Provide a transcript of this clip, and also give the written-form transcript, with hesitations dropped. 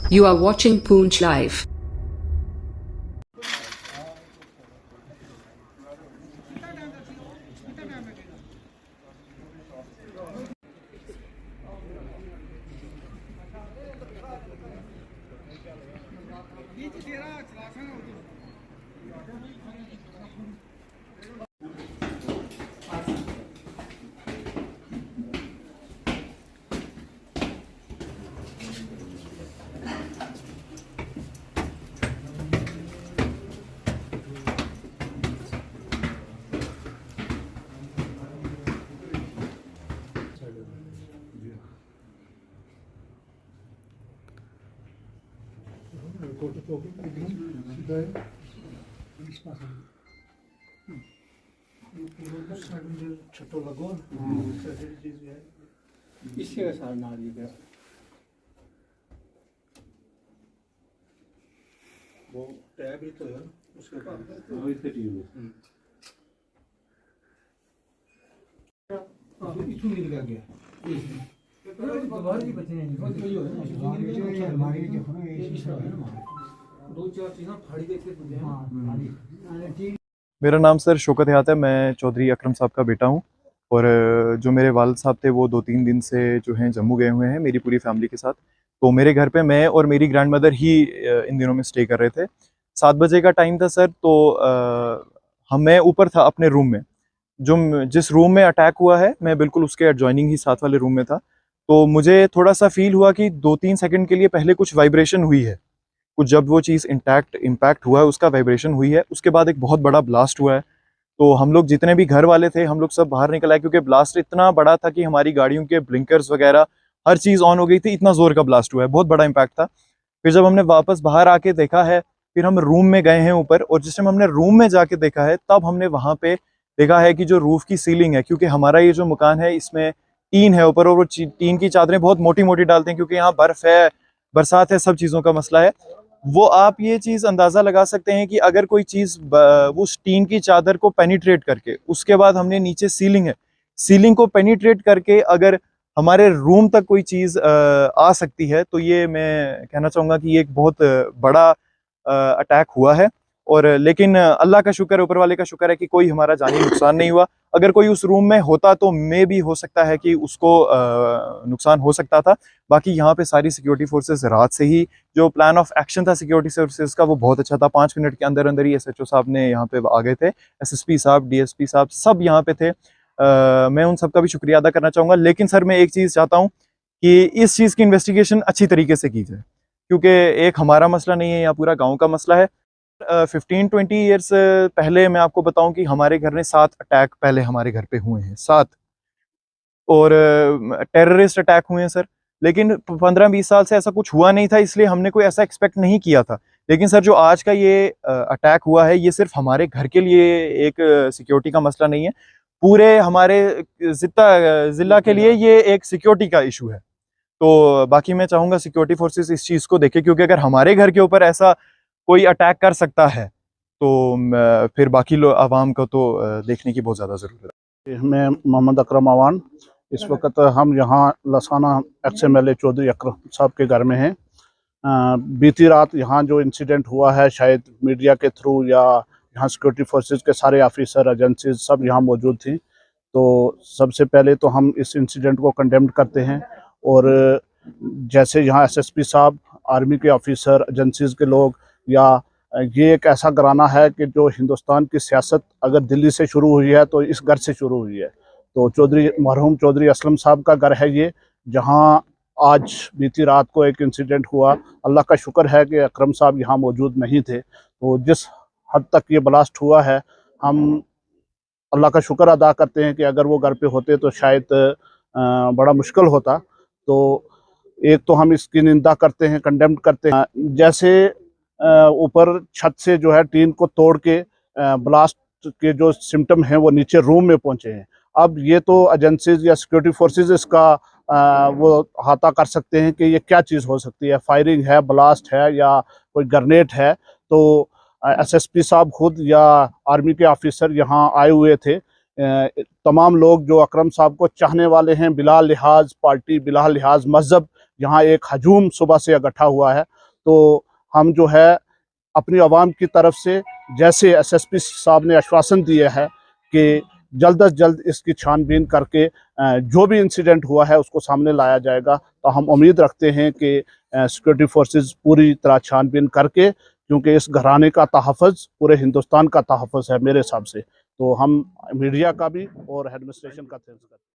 You are watching Poonch Live. छोटो लगो इसके साथ नारी का वो टैब ही तो है उसके बाद वही से टीवी इथु मिल गया बाहर की बच्चे नहीं दो चार चीज़ें फाड़ी देते हैं। मेरा नाम सर शौकत हयात है। मैं चौधरी अकरम साहब का बेटा हूं और जो मेरे वालिद साहब थे वो 2-3 दिन से जो हैं जम्मू गए हुए हैं मेरी पूरी फैमिली के साथ। तो मेरे घर पे मैं और मेरी ग्रैंड मदर ही इन दिनों में स्टे कर रहे थे। 7 बजे का टाइम था सर। तो मैं ऊपर था अपने रूम में, जिस रूम में अटैक हुआ है मैं बिल्कुल उसके एडजॉइनिंग ही साथ वाले रूम में था। तो मुझे थोड़ा सा फील हुआ कि 2-3 सेकंड के लिए पहले कुछ वाइब्रेशन हुई है, कुछ जब वो चीज़ इम्पैक्ट हुआ है उसका वाइब्रेशन हुई है। उसके बाद एक बहुत बड़ा ब्लास्ट हुआ है। तो हम लोग जितने भी घर वाले थे हम लोग सब बाहर निकल आए, क्योंकि ब्लास्ट इतना बड़ा था कि हमारी गाड़ियों के ब्लिंकर्स वगैरह हर चीज़ ऑन हो गई थी। इतना ज़ोर का ब्लास्ट हुआ है, बहुत बड़ा इम्पैक्ट था। फिर जब हमने वापस बाहर आके देखा है, फिर हम रूम में गए हैं ऊपर, और जिस टाइम हमने रूम में जाके देखा है तब हमने वहाँ पे देखा है कि जो रूफ़ की सीलिंग है, क्योंकि हमारा ये जो मकान है इसमें टीन है ऊपर, और वो टीन की चादरें बहुत मोटी मोटी डालते हैं क्योंकि यहाँ बर्फ़ है, बरसात है, सब चीज़ों का मसला है। वो आप ये चीज़ अंदाज़ा लगा सकते हैं कि अगर कोई चीज़ वो टीन की चादर को पेनिट्रेट करके, उसके बाद हमने नीचे सीलिंग है, सीलिंग को पेनिट्रेट करके अगर हमारे रूम तक कोई चीज़ आ सकती है, तो ये मैं कहना चाहूँगा कि ये एक बहुत बड़ा अटैक हुआ है। और लेकिन अल्लाह का शुक्र, ऊपर वाले का शुक्र है कि कोई हमारा जानी नुकसान नहीं हुआ। अगर कोई उस रूम में होता तो मे भी हो सकता है कि उसको नुकसान हो सकता था। बाकी यहाँ पे सारी सिक्योरिटी फोर्सेस रात से ही जो प्लान ऑफ एक्शन था सिक्योरिटी फोर्सेस का वो बहुत अच्छा था। 5 मिनट के अंदर अंदर ही SHO साहब ने यहाँ पे आ गए थे, SSP साहब, DSP साहब सब यहाँ पे थे। मैं उन सबका भी शुक्रिया अदा करना चाहूँगा। लेकिन सर मैं एक चीज़ चाहता हूँ कि इस चीज़ की इन्वेस्टिगेशन अच्छी तरीके से की जाए, क्योंकि एक हमारा मसला नहीं है, यहाँ पूरा गाँव का मसला है। 15-20 ईयर्स पहले मैं आपको बताऊं कि हमारे घर में 7 अटैक पहले हमारे घर पे हुए हैं, 7, और टेररिस्ट अटैक हुए हैं सर। लेकिन 15-20 साल से ऐसा कुछ हुआ नहीं था, इसलिए हमने कोई ऐसा एक्सपेक्ट नहीं किया था। लेकिन सर जो आज का ये अटैक हुआ है, ये सिर्फ हमारे घर के लिए एक सिक्योरिटी का मसला नहीं है, पूरे हमारे ज़िला के लिए ये एक सिक्योरिटी का इशू है। तो बाकी मैं चाहूँगा सिक्योरिटी फोर्सेस इस चीज़ को देखें, क्योंकि अगर हमारे घर के ऊपर ऐसा कोई अटैक कर सकता है तो फिर बाकी लोग आवाम को तो देखने की बहुत ज़्यादा ज़रूरत है। मैं मोहम्मद अकरम अवान, इस वक्त हम यहाँ लसाना XMLA चौधरी अकरम साहब के घर में हैं। बीती रात यहाँ जो इंसिडेंट हुआ है, शायद मीडिया के थ्रू या यहाँ सिक्योरिटी फोर्सेस के सारे ऑफिसर, एजेंसीज सब यहाँ मौजूद थी। तो सबसे पहले तो हम इस इंसिडेंट को कंडेम करते हैं, और जैसे यहाँ SSP साहब, आर्मी के ऑफिसर, एजेंसीज के लोग, या ये एक ऐसा घराना है कि जो हिंदुस्तान की सियासत अगर दिल्ली से शुरू हुई है तो इस घर से शुरू हुई है। तो मरहूम चौधरी असलम साहब का घर है ये, जहाँ आज बीती रात को एक इंसिडेंट हुआ। अल्लाह का शुक्र है कि अकरम साहब यहाँ मौजूद नहीं थे। तो जिस हद तक ये ब्लास्ट हुआ है, हम अल्लाह का शुक्र अदा करते हैं कि अगर वो घर पे होते तो शायद बड़ा मुश्किल होता। तो एक तो हम इसकी निंदा करते हैं, कंडेम करते हैं। जैसे ऊपर छत से जो है टीन को तोड़ के ब्लास्ट के जो सिम्टम हैं वो नीचे रूम में पहुंचे हैं। अब ये तो एजेंसीज या सिक्योरिटी फोर्सेस इसका वो अहाता कर सकते हैं कि ये क्या चीज़ हो सकती है, फायरिंग है, ब्लास्ट है, या कोई ग्रेनेड है। तो SSP साहब खुद या आर्मी के ऑफिसर यहाँ आए हुए थे। तमाम लोग जो अकरम साहब को चाहने वाले हैं, बिला लिहाज पार्टी, बिला लिहाज मज़हब, यहाँ एक हजूम सुबह से इकट्ठा हुआ है। तो हम जो है अपनी आवाम की तरफ से, जैसे एसएसपी साहब ने आश्वासन दिया है कि जल्द अज जल्द इसकी छानबीन करके जो भी इंसिडेंट हुआ है उसको सामने लाया जाएगा, तो हम उम्मीद रखते हैं कि सिक्योरिटी फोर्सेस पूरी तरह छानबीन करके, क्योंकि इस घराने का तहफ़्फ़ुज़ पूरे हिंदुस्तान का तहफ़्फ़ुज़ है मेरे हिसाब से, तो हम मीडिया का भी और एडमिनिस्ट्रेशन का थैंक्स करते हैं।